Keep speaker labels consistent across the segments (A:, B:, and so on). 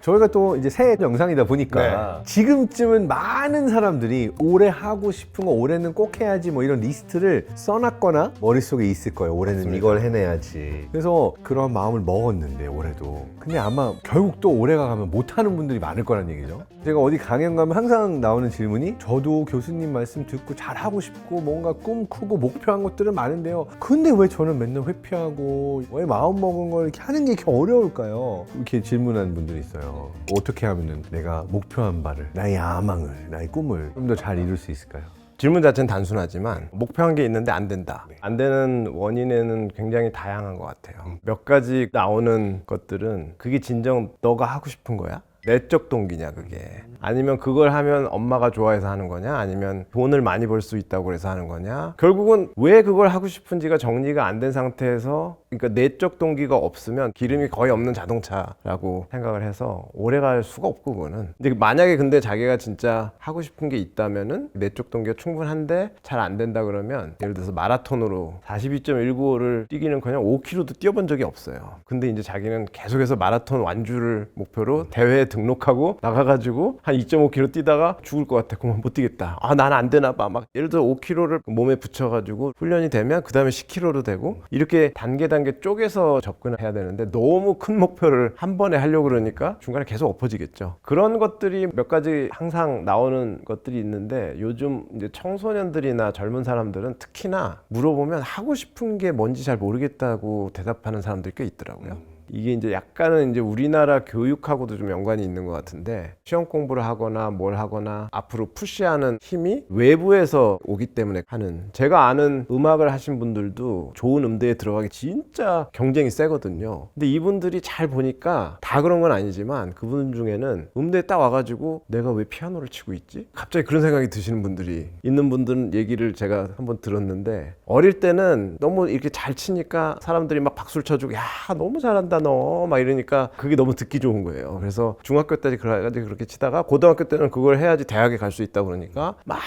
A: 저희가 또 이제 새해 영상이다 보니까 지금쯤은 많은 사람들이 올해 하고 싶은 거 올해는 꼭 해야지 뭐 이런 리스트를 써놨거나 머릿속에 있을 거예요. 올해는
B: 맞습니다.
A: 이걸 해내야지. 그래서 그런 마음을 먹었는데 올해도. 근데 아마 결국 또 올해가 가면 못하는 분들이 많을 거란 얘기죠. 제가 어디 강연 가면 항상 나오는 질문이 저도 교수님 말씀 듣고 잘하고 싶고 뭔가 꿈꾸고 목표한 것들은 많은데요. 근데 왜 저는 맨날 회피하고 왜 마음먹은 걸 이렇게 하는 게 이렇게 어려울까요? 이렇게 질문하는 분들이 있어요. 어떻게 하면 내가 목표한 바를, 나의 야망을, 나의 꿈을 좀 더 잘 이룰 수 있을까요?
B: 질문 자체는 단순하지만 목표한 게 있는데 안 된다. 안 되는 원인에는 굉장히 다양한 것 같아요. 몇 가지 나오는 것들은 그게 진정 너가 하고 싶은 거야? 내적 동기냐 그게? 아니면 그걸 하면 엄마가 좋아해서 하는 거냐? 아니면 돈을 많이 벌 수 있다고 그래서 하는 거냐? 결국은 왜 그걸 하고 싶은지가 정리가 안 된 상태에서, 그러니까 내적 동기가 없으면 기름이 거의 없는 자동차라고 생각을 해서 오래 갈 수가 없고, 그거는. 근데 만약에 근데 자기가 진짜 하고 싶은 게 있다면은 내적 동기가 충분한데 잘 안 된다 그러면, 예를 들어서 마라톤으로 42.195를 뛰기는 그냥 5km도 뛰어본 적이 없어요. 근데 이제 자기는 계속해서 마라톤 완주를 목표로 대회에 등록하고 나가가지고 한 2.5km 뛰다가 죽을 것 같아. 그러면 못 뛰겠다. 아, 나는 안 되나 봐. 막 예를 들어 5km를 몸에 붙여가지고 훈련이 되면 그 다음에 10km로 되고, 이렇게 단계 쪼개서 접근을 해야 되는데 너무 큰 목표를 한 번에 하려고 그러니까 중간에 계속 엎어지겠죠. 그런 것들이 몇 가지 항상 나오는 것들이 있는데, 요즘 이제 청소년들이나 젊은 사람들은 특히나 물어보면 하고 싶은 게 뭔지 잘 모르겠다고 대답하는 사람들이 꽤 있더라고요. 이게 이제 약간은 이제 우리나라 교육하고도 좀 연관이 있는 것 같은데, 시험 공부를 하거나 뭘 하거나 앞으로 푸시하는 힘이 외부에서 오기 때문에 하는, 제가 아는 음악을 하신 분들도 좋은 음대에 들어가기 진짜 경쟁이 세거든요. 근데 이분들이 잘 보니까 다 그런 건 아니지만 그분 중에는 음대에 딱 와가지고 내가 왜 피아노를 치고 있지? 갑자기 그런 생각이 드시는 분들이 있는 분들은 얘기를 제가 한번 들었는데, 어릴 때는 너무 이렇게 잘 치니까 사람들이 막 박수를 쳐주고 야 너무 잘한다 너 막 이러니까 그게 너무 듣기 좋은 거예요. 그래서 중학교 때까지 그렇게 치다가 고등학교 때는 그걸 해야지 대학에 갈 수 있다 그러니까 막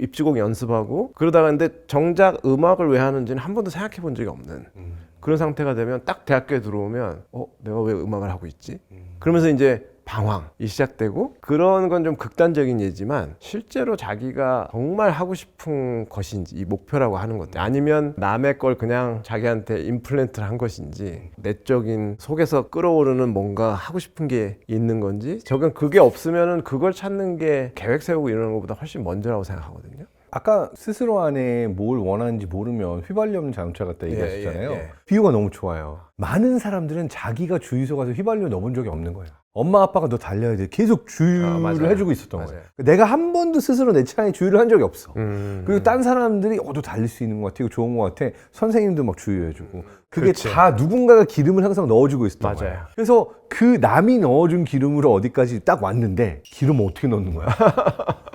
B: 입시곡 연습하고 그러다가, 근데 정작 음악을 왜 하는지는 한 번도 생각해 본 적이 없는 그런 상태가 되면, 딱 대학교에 들어오면 내가 왜 음악을 하고 있지? 그러면서 이제 방황이 시작되고, 그런 건 좀 극단적인 예지만 실제로 자기가 정말 하고 싶은 것인지, 이 목표라고 하는 것들, 아니면 남의 걸 그냥 자기한테 임플란트를 한 것인지, 내적인 속에서 끓어오르는 뭔가 하고 싶은 게 있는 건지, 저건 그게 없으면은 그걸 찾는 게 계획 세우고 이러는 것보다 훨씬 먼저라고 생각하거든요.
A: 아까 스스로 안에 뭘 원하는지 모르면 휘발유 없는 자동차 같다 얘기하셨잖아요.
B: 예.
A: 비유가 너무 좋아요. 많은 사람들은 자기가 주유소 가서 휘발유 넣어본 적이 없는 거예요. 엄마 아빠가 너 달려야 돼 계속 주유를 해주고 있었던 거예요. 내가 한 번도 스스로 내 차에 주유를 한 적이 없어. 그리고 딴 사람들이 너 달릴 수 있는 것 같아, 이거 좋은 것 같아, 선생님도 막 주유해주고, 그게
B: 그렇지.
A: 다 누군가가 기름을 항상 넣어주고 있었던 거예요. 그래서 그 남이 넣어준 기름으로 어디까지 딱 왔는데 기름 어떻게 넣는 거야?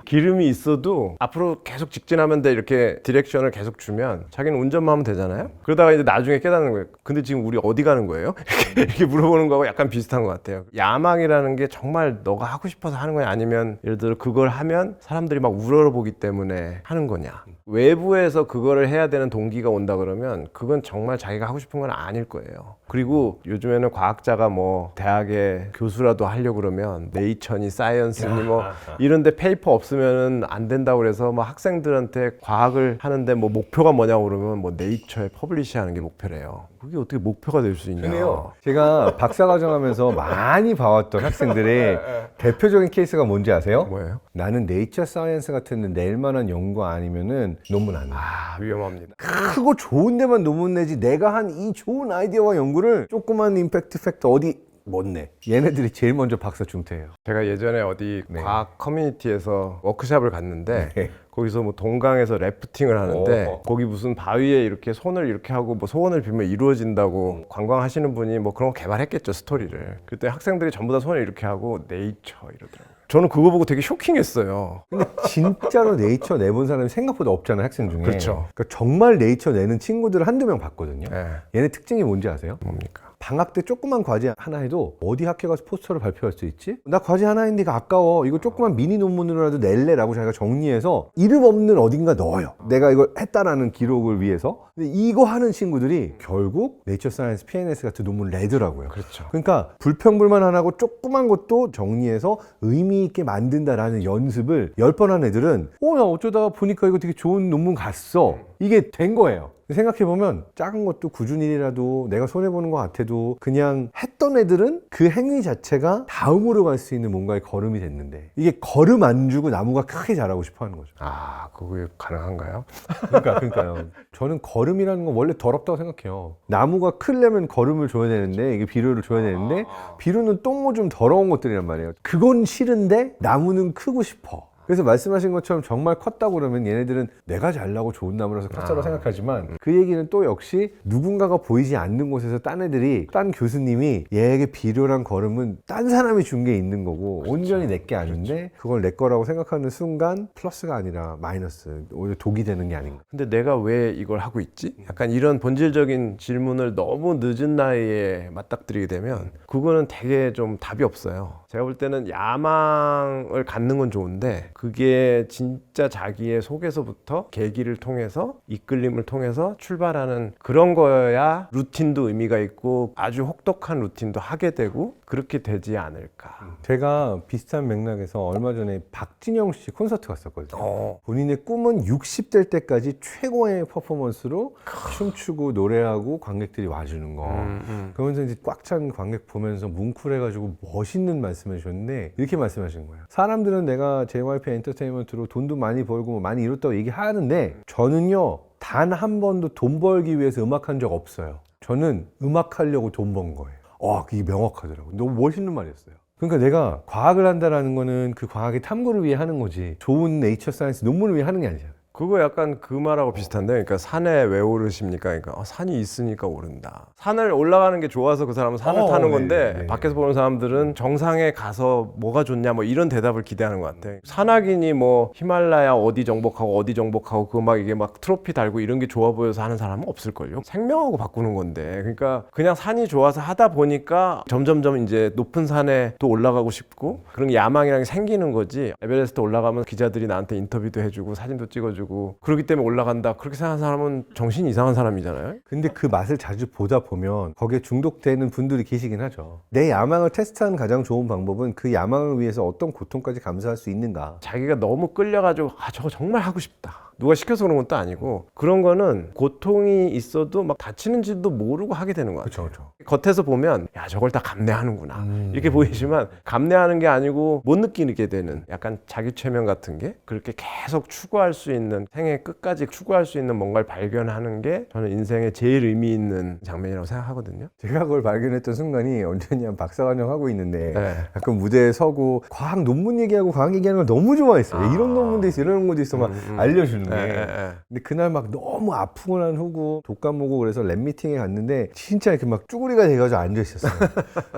B: 기름이 있어도 앞으로 계속 직진하면 돼, 이렇게 디렉션을 계속 주면 자기는 운전만 하면 되잖아요. 그러다가 이제 나중에 깨닫는 거예요. 근데 지금 우리 어디 가는 거예요? 이렇게 물어보는 거하고 약간 비슷한 것 같아요. 야망이라는 게 정말 너가 하고 싶어서 하는 거냐, 아니면 예를 들어 그걸 하면 사람들이 막 우러러보기 때문에 하는 거냐. 외부에서 그거를 해야 되는 동기가 온다 그러면 그건 정말 자기가 하고 싶은 건 아닐 거예요. 그리고 요즘에는 과학자가 뭐 대학에 교수라도 하려고 그러면 네이처니 사이언스니 뭐 이런데 페이퍼 없으면은 안 된다고 그래서 뭐 학생들한테 과학을 하는데 뭐 목표가 뭐냐고 그러면 뭐 네이처에 퍼블리시하는 게 목표래요. 그게 어떻게 목표가 될 수 있냐.
A: 근데요, 제가 박사과정 하면서 많이 봐왔던 학생들의 대표적인 케이스가 뭔지 아세요?
B: 뭐예요?
A: 나는 네이처 사이언스 같은 낼 만한 연구 아니면은 논문 안 내.
B: 위험합니다.
A: 크고 좋은 데만 논문 내지, 내가 한 이 좋은 아이디어와 연구를 조그만 임팩트 팩터 어디 못 내. 얘네들이 제일 먼저 박사 중퇴해요.
B: 제가 예전에 어디 과학 커뮤니티에서 워크숍을 갔는데 거기서 뭐 동강에서 래프팅을 하는데 거기 무슨 바위에 이렇게 손을 이렇게 하고 뭐 소원을 빌면 이루어진다고 관광하시는 분이 뭐 그런 거 개발했겠죠, 스토리를. 그때 학생들이 전부 다 손을 이렇게 하고 네이처 이러더라고요. 저는 그거 보고 되게 쇼킹했어요.
A: 근데 진짜로 네이처 내본 사람이 생각보다 없잖아요, 학생 중에.
B: 그렇죠.
A: 그러니까 정말 네이처 내는 친구들을 한두 명 봤거든요.
B: 네.
A: 얘네 특징이 뭔지 아세요?
B: 뭡니까?
A: 방학 때 조그만 과제 하나 해도 어디 학교 가서 포스터를 발표할 수 있지? 나 과제 하나 했는데 이거 아까워. 이거 조그만 미니 논문으로라도 낼래라고 자기가 정리해서 이름 없는 어딘가 넣어요. 내가 이걸 했다라는 기록을 위해서. 근데 이거 하는 친구들이 결국 네이처 사이언스, PNS 같은 논문을 내더라고요.
B: 그렇죠.
A: 그러니까 불평불만 안 하고 조그만 것도 정리해서 의미 있게 만든다라는 연습을 10번 한 애들은 나 어쩌다가 보니까 이거 되게 좋은 논문 갔어. 이게 된 거예요. 생각해보면 작은 것도 꾸준히 일이라도 내가 손해보는 것 같아도 그냥 했던 애들은 그 행위 자체가 다음으로 갈 수 있는 뭔가의 걸음이 됐는데 이게 걸음 안 주고 나무가 크게 자라고 싶어 하는 거죠.
B: 아, 그게 가능한가요?
A: 그러니까요. 저는 걸음이라는 건 원래 더럽다고 생각해요. 나무가 크려면 걸음을 줘야 되는데 이게 비료를 줘야 되는데 비료는 똥 오줌 더러운 것들이란 말이에요. 그건 싫은데 나무는 크고 싶어. 그래서 말씀하신 것처럼 정말 컸다고 그러면 얘네들은 내가 잘나고 좋은 나무라서 컸다고 생각하지만 그 얘기는 또 역시 누군가가 보이지 않는 곳에서 딴 애들이 딴 교수님이 얘에게 비료랑 걸음은 딴 사람이 준 게 있는 거고 온전히 내 게 아닌데 그걸 내 거라고 생각하는 순간 플러스가 아니라 마이너스, 오히려 독이 되는 게 아닌가.
B: 근데 내가 왜 이걸 하고 있지? 약간 이런 본질적인 질문을 너무 늦은 나이에 맞닥뜨리게 되면 그거는 되게 좀 답이 없어요. 제가 볼 때는 야망을 갖는 건 좋은데 그게 진짜 자기의 속에서부터 계기를 통해서 이끌림을 통해서 출발하는 그런 거야 루틴도 의미가 있고 아주 혹독한 루틴도 하게 되고 그렇게 되지 않을까.
A: 제가 비슷한 맥락에서 얼마 전에 박진영 씨 콘서트 갔었거든요. 본인의 꿈은 60될 때까지 최고의 퍼포먼스로 춤추고 노래하고 관객들이 와주는 거. 그러면서 이제 꽉 찬 관객 보면서 뭉클해가지고 멋있는 말씀을 해주셨는데 이렇게 말씀하신 거예요. 사람들은 내가 JYP 엔터테인먼트로 돈도 많이 벌고 뭐 많이 이뤘다고 얘기하는데 저는요 단 한 번도 돈 벌기 위해서 음악한 적 없어요. 저는 음악하려고 돈 번 거예요. 이게 명확하더라고요. 너무 멋있는 말이었어요. 그러니까 내가 과학을 한다라는 거는 그 과학의 탐구를 위해 하는 거지 좋은 네이처 사이언스 논문을 위해 하는 게 아니잖아요.
B: 그거 약간 그 말하고 비슷한데, 그러니까 산에 왜 오르십니까? 그러니까 산이 있으니까 오른다. 산을 올라가는 게 좋아서 그 사람은 산을 타는 건데
A: 네.
B: 밖에서 보는 사람들은 정상에 가서 뭐가 좋냐 뭐 이런 대답을 기대하는 것 같아. 산악인이 뭐 히말라야 어디 정복하고 그 막 이게 막 트로피 달고 이런 게 좋아 보여서 하는 사람은 없을걸요. 생명하고 바꾸는 건데, 그러니까 그냥 산이 좋아서 하다 보니까 점점점 이제 높은 산에 또 올라가고 싶고 그런 야망이랑 게 생기는 거지. 에베레스트 올라가면 기자들이 나한테 인터뷰도 해주고 사진도 찍어주고 그렇기 때문에 올라간다, 그렇게 생각하는 사람은 정신이 이상한 사람이잖아요.
A: 근데 그 맛을 자주 보다 보면 거기에 중독되는 분들이 계시긴 하죠. 내 야망을 테스트하는 가장 좋은 방법은 그 야망을 위해서 어떤 고통까지 감수할 수 있는가.
B: 자기가 너무 끌려가지고 저거 정말 하고 싶다, 누가 시켜서 그런 것도 아니고 그런 거는 고통이 있어도 막 다치는지도 모르고 하게 되는 거 같아요.
A: 그렇죠.
B: 겉에서 보면 야 저걸 다 감내하는구나 이렇게 보이지만 감내하는 게 아니고 못 느끼게 되는 약간 자기 최면 같은 게, 그렇게 계속 추구할 수 있는, 생애 끝까지 추구할 수 있는 뭔가를 발견하는 게 저는 인생의 제일 의미 있는 장면이라고 생각하거든요.
A: 제가 그걸 발견했던 순간이 언제냐, 박사과정 하고 있는데
B: 네.
A: 가끔 무대에 서고 과학 논문 얘기하고 과학 얘기하는 걸 너무 좋아했어요. 이런 논문도 있어, 이런 논문도 있어 막 알려주는 게. 근데 그날 막 너무 아프고 난 후고 독감 오고 그래서 랩 미팅에 갔는데 진짜 이렇게 막 쭈구리가 돼가지고 앉아 있었어요.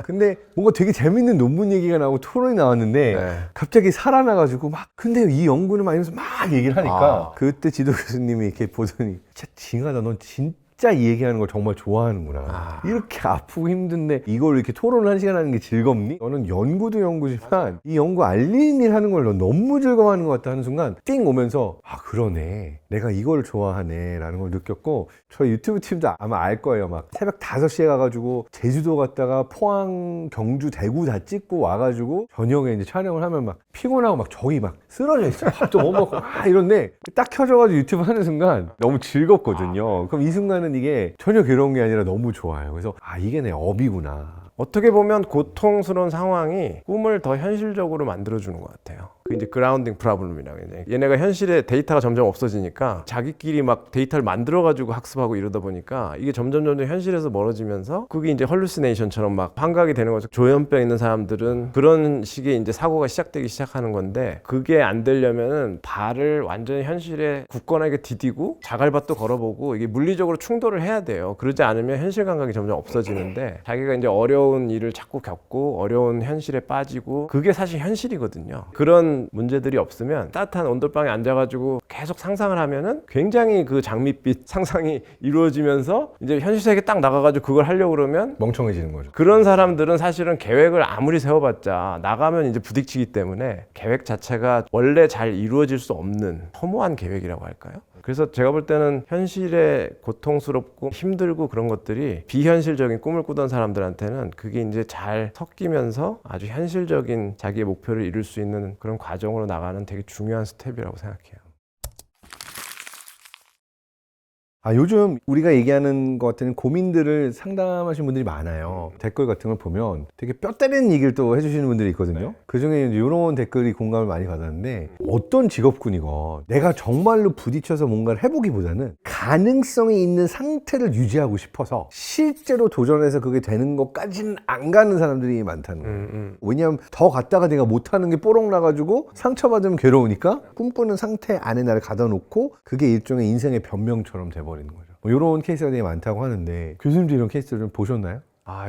A: 근데 뭔가 되게 재밌는 논문 얘기가 나오고 토론이 나왔는데
B: 네.
A: 갑자기 살아나가지고 막 근데 이 연구는 막 이러면서 막 얘기를 하니까 그때 지도 교수님이 이렇게 보더니 진짜 징하다, 넌 진짜 이 얘기하는 걸 정말 좋아하는구나. 이렇게 아프고 힘든데 이걸 이렇게 토론을 1시간 하는 게 즐겁니? 너는 연구도 연구지만 이 연구 알리는 일 하는 걸 너 너무 즐거워하는 것 같다 하는 순간 띵 오면서 그러네, 내가 이걸 좋아하네 라는 걸 느꼈고, 저희 유튜브 팀도 아마 알 거예요. 막 새벽 5시에 가가지고 제주도 갔다가 포항, 경주, 대구 다 찍고 와가지고 저녁에 이제 촬영을 하면 막 피곤하고 막 저기 막 쓰러져 있어. 밥도 못 먹고 이런데 딱 켜져가지고 유튜브 하는 순간 너무 즐겁거든요. 그럼 이 순간은 이게 전혀 괴로운 게 아니라 너무 좋아요. 그래서 이게 내 업이구나.
B: 어떻게 보면 고통스러운 상황이 꿈을 더 현실적으로 만들어주는 것 같아요. 그 이제 그라운딩 프로블럼이라고 해요. 얘네가 현실에 데이터가 점점 없어지니까 자기끼리 막 데이터를 만들어가지고 학습하고 이러다 보니까 이게 점점 현실에서 멀어지면서 그게 이제 헐루시네이션처럼 막 환각이 되는 거죠. 조현병 있는 사람들은 그런 식의 이제 사고가 시작되기 시작하는 건데, 그게 안 되려면은 발을 완전히 현실에 굳건하게 디디고 자갈밭도 걸어보고 이게 물리적으로 충돌을 해야 돼요. 그러지 않으면 현실 감각이 점점 없어지는데, 자기가 이제 어려운 어려운 일을 자꾸 겪고 어려운 현실에 빠지고 그게 사실 현실이거든요. 그런 문제들이 없으면 따뜻한 온돌방에 앉아가지고 계속 상상을 하면은 굉장히 그 장밋빛 상상이 이루어지면서 이제 현실 세계 딱 나가가지고 그걸 하려고 그러면
A: 멍청해지는 거죠.
B: 그런 사람들은 사실은 계획을 아무리 세워봤자 나가면 이제 부딪히기 때문에 계획 자체가 원래 잘 이루어질 수 없는 허무한 계획이라고 할까요? 그래서 제가 볼 때는 현실에 고통스럽고 힘들고 그런 것들이 비현실적인 꿈을 꾸던 사람들한테는 그게 이제 잘 섞이면서 아주 현실적인 자기의 목표를 이룰 수 있는 그런 과정으로 나가는 되게 중요한 스텝이라고 생각해요.
A: 요즘 우리가 얘기하는 것 같은 고민들을 상담하시는 분들이 많아요. 댓글 같은 걸 보면 되게 뼈 때리는 얘기를 또 해주시는 분들이 있거든요. 그 중에 이런 댓글이 공감을 많이 받았는데, 어떤 직업군이건 내가 정말로 부딪혀서 뭔가를 해보기보다는 가능성이 있는 상태를 유지하고 싶어서 실제로 도전해서 그게 되는 것까지는 안 가는 사람들이 많다는 거예요. 왜냐하면 더 갔다가 내가 못하는 게 뽀록 나가지고 상처받으면 괴로우니까 꿈꾸는 상태 안에 나를 가둬 놓고 그게 일종의 인생의 변명처럼 돼버리는 거죠. 이런 케이스가 되게 많다고 하는데, 교수님도 이런 케이스를 좀 보셨나요?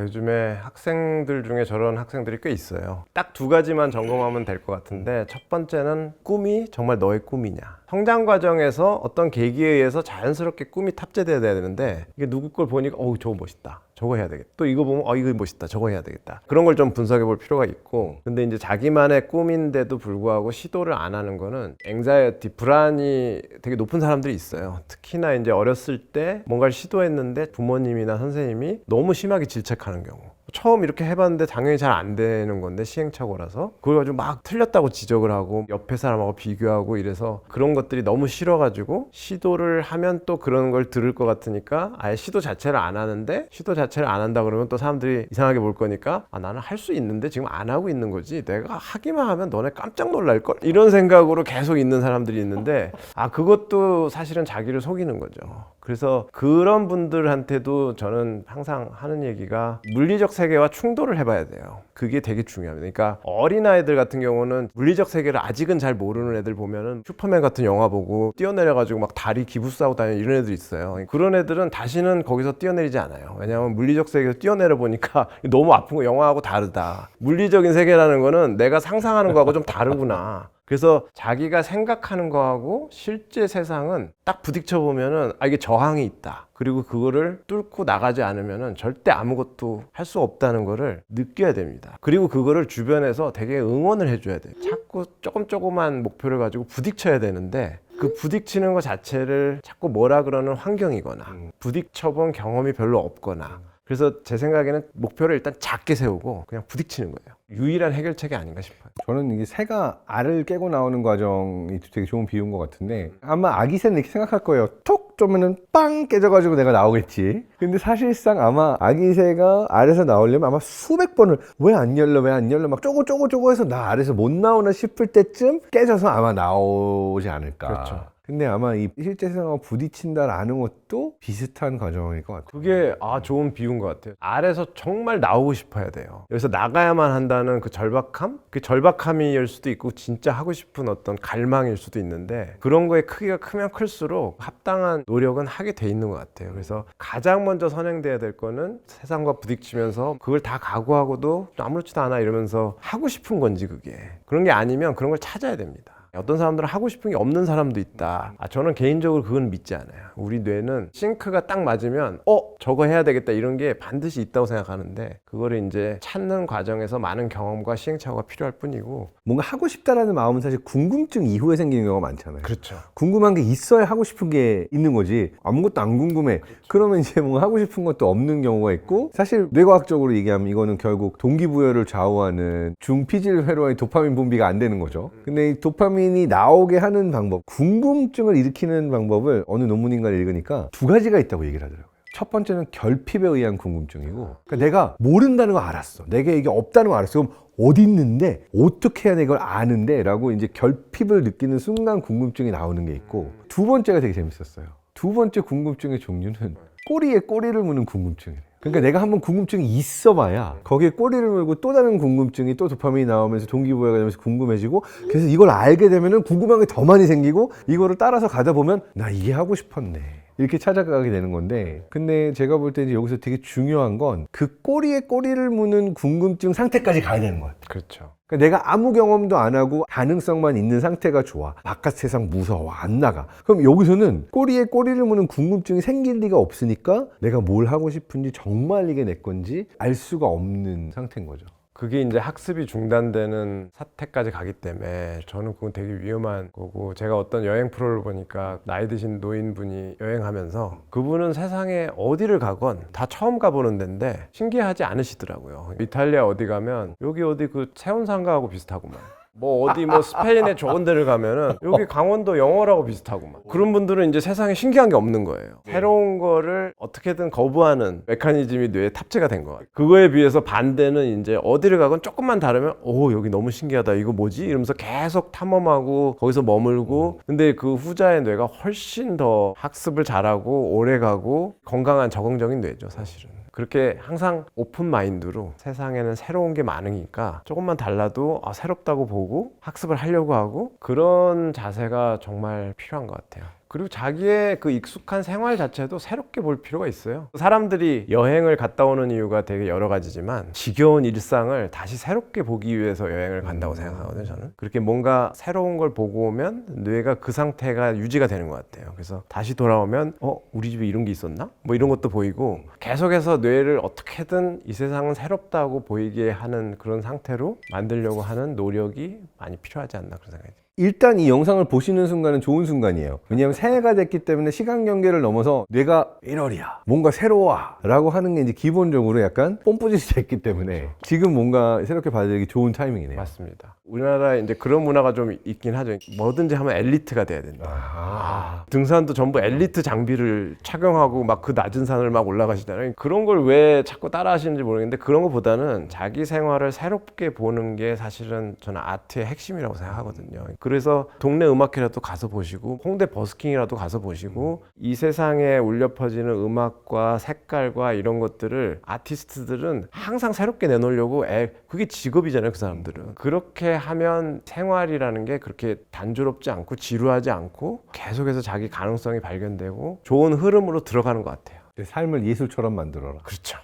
B: 요즘에 학생들 중에 저런 학생들이 꽤 있어요. 딱 두 가지만 점검하면 될 것 같은데, 첫 번째는 꿈이 정말 너의 꿈이냐. 성장 과정에서 어떤 계기에 의해서 자연스럽게 꿈이 탑재돼야 되는데, 이게 누구 걸 보니까 저거 멋있다, 저거 해야 되겠다. 또 이거 보면 이거 멋있다, 저거 해야 되겠다. 그런 걸 좀 분석해 볼 필요가 있고, 근데 이제 자기만의 꿈인데도 불구하고 시도를 안 하는 거는 앵자이어티, 불안이 되게 높은 사람들이 있어요. 특히나 이제 어렸을 때 뭔가를 시도했는데 부모님이나 선생님이 너무 심하게 질책하는 경우. 처음 이렇게 해봤는데 당연히 잘 안 되는 건데, 시행착오라서 그걸 가지고 막 틀렸다고 지적을 하고 옆에 사람하고 비교하고 이래서 그런 것들이 너무 싫어가지고 시도를 하면 또 그런 걸 들을 것 같으니까 아예 시도 자체를 안 하는데, 시도 자체를 안 한다 그러면 또 사람들이 이상하게 볼 거니까 나는 할 수 있는데 지금 안 하고 있는 거지, 내가 하기만 하면 너네 깜짝 놀랄걸? 이런 생각으로 계속 있는 사람들이 있는데, 그것도 사실은 자기를 속이는 거죠. 그래서 그런 분들한테도 저는 항상 하는 얘기가 물리적 세계와 충돌을 해봐야 돼요. 그게 되게 중요합니다. 그러니까 어린아이들 같은 경우는 물리적 세계를 아직은 잘 모르는 애들 보면은 슈퍼맨 같은 영화 보고 뛰어내려가지고 막 다리 기부싸고 다니는 이런 애들 있어요. 그런 애들은 다시는 거기서 뛰어내리지 않아요. 왜냐하면 물리적 세계에서 뛰어내려 보니까 너무 아픈 거, 영화하고 다르다. 물리적인 세계라는 거는 내가 상상하는 거하고 좀 다르구나. 그래서 자기가 생각하는 거하고 실제 세상은 딱 부딪혀 보면은 이게 저항이 있다. 그리고 그거를 뚫고 나가지 않으면은 절대 아무것도 할 수 없다는 거를 느껴야 됩니다. 그리고 그거를 주변에서 되게 응원을 해줘야 돼요. 자꾸 조그만 목표를 가지고 부딪혀야 되는데, 그 부딪히는 것 자체를 자꾸 뭐라 그러는 환경이거나 부딪혀본 경험이 별로 없거나, 그래서 제 생각에는 목표를 일단 작게 세우고 그냥 부딪히는 거예요. 유일한 해결책이 아닌가 싶어요.
A: 저는 이게 새가 알을 깨고 나오는 과정이 되게 좋은 비유인 것 같은데, 아마 아기 새는 이렇게 생각할 거예요. 톡 쪼면은 빵 깨져가지고 내가 나오겠지. 근데 사실상 아마 아기 새가 알에서 나오려면 아마 수백 번을 왜 안 열려 막 쪼고 해서 나 알에서 못 나오나 싶을 때쯤 깨져서 아마 나오지 않을까.
B: 그렇죠.
A: 근데 아마 이 실제 세상하고 부딪힌다라는 것도 비슷한 과정일 것 같아요.
B: 그게 좋은 비유인 것 같아요. 알에서 정말 나오고 싶어야 돼요. 여기서 나가야만 한다는 그 절박함? 그 절박함일 수도 있고 진짜 하고 싶은 어떤 갈망일 수도 있는데, 그런 거의 크기가 크면 클수록 합당한 노력은 하게 돼 있는 것 같아요. 그래서 가장 먼저 선행돼야 될 거는 세상과 부딪히면서 그걸 다 각오하고도 아무렇지도 않아 이러면서 하고 싶은 건지, 그게 그런 게 아니면 그런 걸 찾아야 됩니다. 어떤 사람들은 하고 싶은 게 없는 사람도 있다. 저는 개인적으로 그건 믿지 않아요. 우리 뇌는 싱크가 딱 맞으면 저거 해야 되겠다 이런 게 반드시 있다고 생각하는데, 그거를 이제 찾는 과정에서 많은 경험과 시행착오가 필요할 뿐이고.
A: 뭔가 하고 싶다라는 마음은 사실 궁금증 이후에 생기는 경우가 많잖아요.
B: 그렇죠.
A: 궁금한 게 있어야 하고 싶은 게 있는 거지, 아무것도 안 궁금해. 그러면 이제 뭔가 하고 싶은 것도 없는 경우가 있고, 사실 뇌과학적으로 얘기하면 이거는 결국 동기부여를 좌우하는 중피질 회로의 도파민 분비가 안 되는 거죠. 근데 이 도파민이 나오게 하는 방법, 궁금증을 일으키는 방법을 어느 논문인가를 읽으니까 두 가지가 있다고 얘기를 하더라고요. 첫 번째는 결핍에 의한 궁금증이고, 그러니까 내가 모른다는 거 알았어, 내게 이게 없다는 거 알았어, 그럼 어디 있는데 어떻게 해야 내 이걸 아는데 라고 이제 결핍을 느끼는 순간 궁금증이 나오는 게 있고, 두 번째가 되게 재밌었어요. 두 번째 궁금증의 종류는 꼬리에 꼬리를 무는 궁금증이래요. 그러니까 내가 한번 궁금증이 있어봐야 거기에 꼬리를 물고 또 다른 궁금증이, 또 도파민이 나오면서 동기부여가 되면서 궁금해지고, 그래서 이걸 알게 되면은 궁금한 게 더 많이 생기고, 이거를 따라서 가다 보면 나 이게 하고 싶었네, 이렇게 찾아가게 되는 건데, 근데 제가 볼 때 이제 여기서 되게 중요한 건 그 꼬리에 꼬리를 무는 궁금증 상태까지 가야 되는 것 같아요.
B: 그렇죠.
A: 그러니까 내가 아무 경험도 안 하고 가능성만 있는 상태가 좋아. 바깥 세상 무서워. 안 나가. 그럼 여기서는 꼬리에 꼬리를 무는 궁금증이 생길 리가 없으니까 내가 뭘 하고 싶은지, 정말 이게 내 건지 알 수가 없는 상태인 거죠.
B: 그게 이제 학습이 중단되는 사태까지 가기 때문에 저는 그건 되게 위험한 거고, 제가 어떤 여행 프로를 보니까 나이 드신 노인분이 여행하면서 그분은 세상에 어디를 가건 다 처음 가보는 데인데 신기하지 않으시더라고요. 이탈리아 어디 가면 여기 어디 그 세운상가하고 비슷하구만. 뭐 어디 뭐 스페인에 좋은 데를 가면은 여기 강원도 영월하고 비슷하구만. 그런 분들은 이제 세상에 신기한 게 없는 거예요. 새로운 거를 어떻게든 거부하는 메커니즘이 뇌에 탑재가 된 거 같아요. 그거에 비해서 반대는 이제 어디를 가건 조금만 다르면 오 여기 너무 신기하다 이거 뭐지? 이러면서 계속 탐험하고 거기서 머물고, 근데 그 후자의 뇌가 훨씬 더 학습을 잘하고 오래 가고 건강한 적응적인 뇌죠 사실은. 그렇게 항상 오픈 마인드로 세상에는 새로운 게 많으니까 조금만 달라도 새롭다고 보고 학습을 하려고 하고, 그런 자세가 정말 필요한 것 같아요. 그리고 자기의 그 익숙한 생활 자체도 새롭게 볼 필요가 있어요. 사람들이 여행을 갔다 오는 이유가 되게 여러 가지지만 지겨운 일상을 다시 새롭게 보기 위해서 여행을 간다고 생각하거든요, 저는. 그렇게 뭔가 새로운 걸 보고 오면 뇌가 그 상태가 유지가 되는 것 같아요. 그래서 다시 돌아오면 우리 집에 이런 게 있었나? 뭐 이런 것도 보이고, 계속해서 뇌를 어떻게든 이 세상은 새롭다고 보이게 하는 그런 상태로 만들려고 하는 노력이 많이 필요하지 않나 그런 생각이 들어요.
A: 일단 이 영상을 보시는 순간은 좋은 순간이에요. 왜냐하면 새해가 됐기 때문에 시간 경계를 넘어서 뇌가 1월이야, 뭔가 새로워 라고 하는 게 이제 기본적으로 약간 뽐뿌짓이 됐기 때문에 지금 뭔가 새롭게 받아들이기 좋은 타이밍이네요.
B: 맞습니다. 우리나라에 이제 그런 문화가 좀 있긴 하죠. 뭐든지 하면 엘리트가 돼야 된다. 등산도 전부 엘리트 장비를 착용하고 막 그 낮은 산을 막 올라가시잖아요. 그런 걸 왜 자꾸 따라 하시는지 모르겠는데, 그런 것보다는 자기 생활을 새롭게 보는 게 사실은 저는 아트의 핵심이라고 생각하거든요. 그래서 동네 음악회라도 가서 보시고, 홍대 버스킹이라도 가서 보시고, 이 세상에 울려 퍼지는 음악과 색깔과 이런 것들을 아티스트들은 항상 새롭게 내놓으려고 그게 직업이잖아요, 그 사람들은. 그렇게 하면 생활이라는 게 그렇게 단조롭지 않고 지루하지 않고 계속해서 자기 가능성이 발견되고 좋은 흐름으로 들어가는 것 같아요.
A: 내 삶을 예술처럼 만들어라.
B: 그렇죠.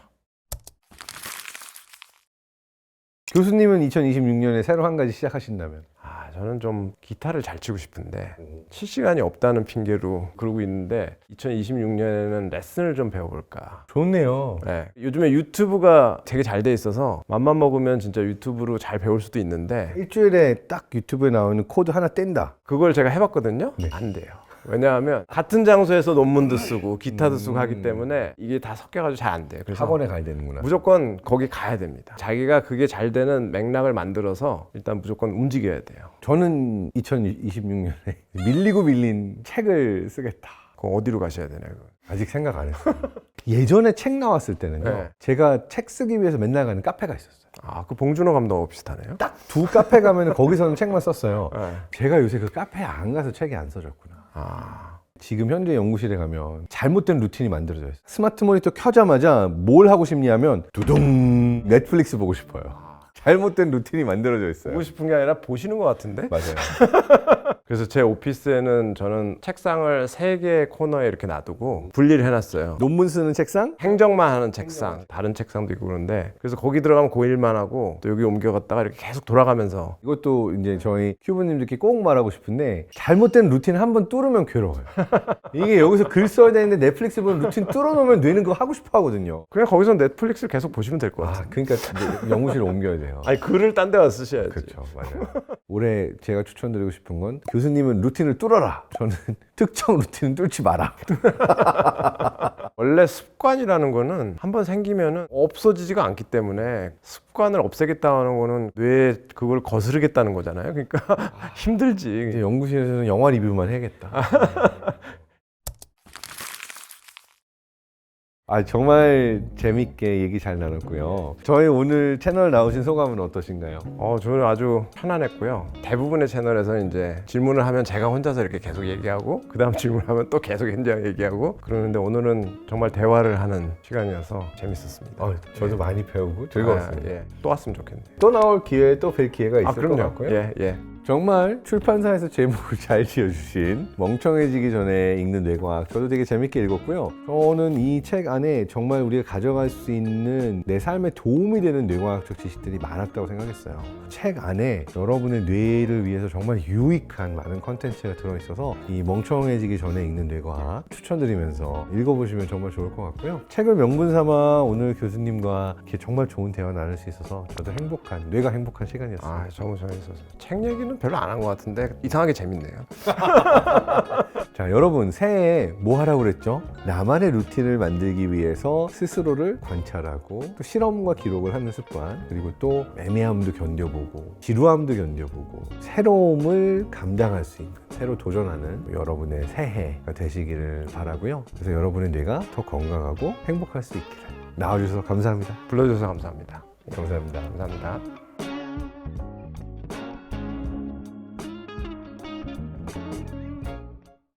A: 교수님은 2026년에 새로 한 가지 시작하신다면?
B: 저는 좀 기타를 잘 치고 싶은데 칠 시간이 없다는 핑계로 그러고 있는데, 2026년에는 레슨을 좀 배워볼까.
A: 좋네요.
B: 네. 요즘에 유튜브가 되게 잘 돼 있어서 맘만 먹으면 진짜 유튜브로 잘 배울 수도 있는데,
A: 일주일에 딱 유튜브에 나오는 코드 하나 뗀다.
B: 그걸 제가 해봤거든요.
A: 네.
B: 안 돼요. 왜냐하면 같은 장소에서 논문도 쓰고 기타도 쓰고 하기 때문에 이게 다 섞여가지고 잘 안 돼요. 그래서
A: 학원에 가야 되는구나.
B: 무조건 거기 가야 됩니다. 자기가 그게 잘 되는 맥락을 만들어서 일단 무조건 움직여야 돼요.
A: 저는 2026년에 밀리고 밀린 책을 쓰겠다.
B: 그럼 어디로 가셔야 되나요?
A: 아직 생각 안 했어요. 예전에 책 나왔을 때는요.
B: 네.
A: 제가 책 쓰기 위해서 맨날 가는 카페가 있었어요.
B: 그 봉준호 감독하고 비슷하네요.
A: 딱 두 카페 가면 거기서는 책만 썼어요.
B: 네.
A: 제가 요새 그 카페에 안 가서 책이 안 써졌구나. 지금 현재 연구실에 가면 잘못된 루틴이 만들어져 있어요. 스마트 모니터 켜자마자 뭘 하고 싶냐 하면 두둥 넷플릭스 보고 싶어요. 잘못된 루틴이 만들어져 있어요.
B: 보고 싶은 게 아니라 보시는 것 같은데?
A: 맞아요.
B: 그래서 제 오피스에는 저는 책상을 3개의 코너에 이렇게 놔두고 분리를 해놨어요.
A: 논문 쓰는 책상?
B: 행정만 하는 책상, 다른 책상도 있고 그런데, 그래서 거기 들어가면 그 일만 하고 또 여기 옮겨갔다가 이렇게 계속 돌아가면서.
A: 이것도 이제 저희 큐브님들께 꼭 말하고 싶은데, 잘못된 루틴 한번 뚫으면 괴로워요. 이게 여기서 글 써야 되는데 넷플릭스 보는 루틴 뚫어놓으면 뇌는 그거 하고 싶어 하거든요.
B: 그냥 거기서 넷플릭스를 계속 보시면 될 것 같아요.
A: 그러니까 이제 연구실을 옮겨야 돼요.
B: 아니 글을 딴 데 와서 쓰셔야지.
A: 그렇죠, 맞아요. 올해 제가 추천드리고 싶은 건, 교수님은 루틴을 뚫어라. 저는 특정 루틴은 뚫지 마라.
B: 원래 습관이라는 거는 한번 생기면은 없어지지가 않기 때문에, 습관을 없애겠다 하는 거는 뇌에 그걸 거스르겠다는 거잖아요. 그러니까 힘들지.
A: 이제 연구실에서는 영화 리뷰만 해야겠다. 정말 재밌게 얘기 잘 나눴고요. 저희 오늘 채널 나오신 소감은 어떠신가요?
B: 저는 아주 편안했고요. 대부분의 채널에서 이제 질문을 하면 제가 혼자서 이렇게 계속 얘기하고, 그 다음 질문하면 또 계속 혼자 얘기하고 그러는데, 오늘은 정말 대화를 하는 시간이어서 재밌었습니다.
A: 저도 많이 배우고 즐거웠습니다.
B: 또 왔으면 좋겠네요.
A: 또 나올 기회, 또 뵐 기회가 있을 것
B: 그럼요.
A: 같고요.
B: 예.
A: 정말 출판사에서 제목을 잘 지어주신 멍청해지기 전에 읽는 뇌과학, 저도 되게 재밌게 읽었고요. 저는 이 책 안에 정말 우리가 가져갈 수 있는 내 삶에 도움이 되는 뇌과학적 지식들이 많았다고 생각했어요. 책 안에 여러분의 뇌를 위해서 정말 유익한 많은 컨텐츠가 들어있어서 이 멍청해지기 전에 읽는 뇌과학 추천드리면서 읽어보시면 정말 좋을 것 같고요. 책을 명분 삼아 오늘 교수님과 이렇게 정말 좋은 대화 나눌 수 있어서 저도 행복한, 뇌가 행복한 시간이었어요.
B: 아, 너무 재밌었어요. 책 얘기는 별로 안 한 것 같은데 이상하게 재밌네요.
A: 자, 여러분 새해에 뭐 하라고 그랬죠? 나만의 루틴을 만들기 위해서 스스로를 관찰하고 또 실험과 기록을 하는 습관, 그리고 또 애매함도 견뎌보고 지루함도 견뎌보고 새로움을 감당할 수 있는, 새로 도전하는 여러분의 새해가 되시기를 바라고요. 그래서 여러분의 뇌가 더 건강하고 행복할 수 있기를. 나와주셔서 감사합니다.
B: 불러주셔서 감사합니다.
A: 감사합니다.
B: 감사합니다.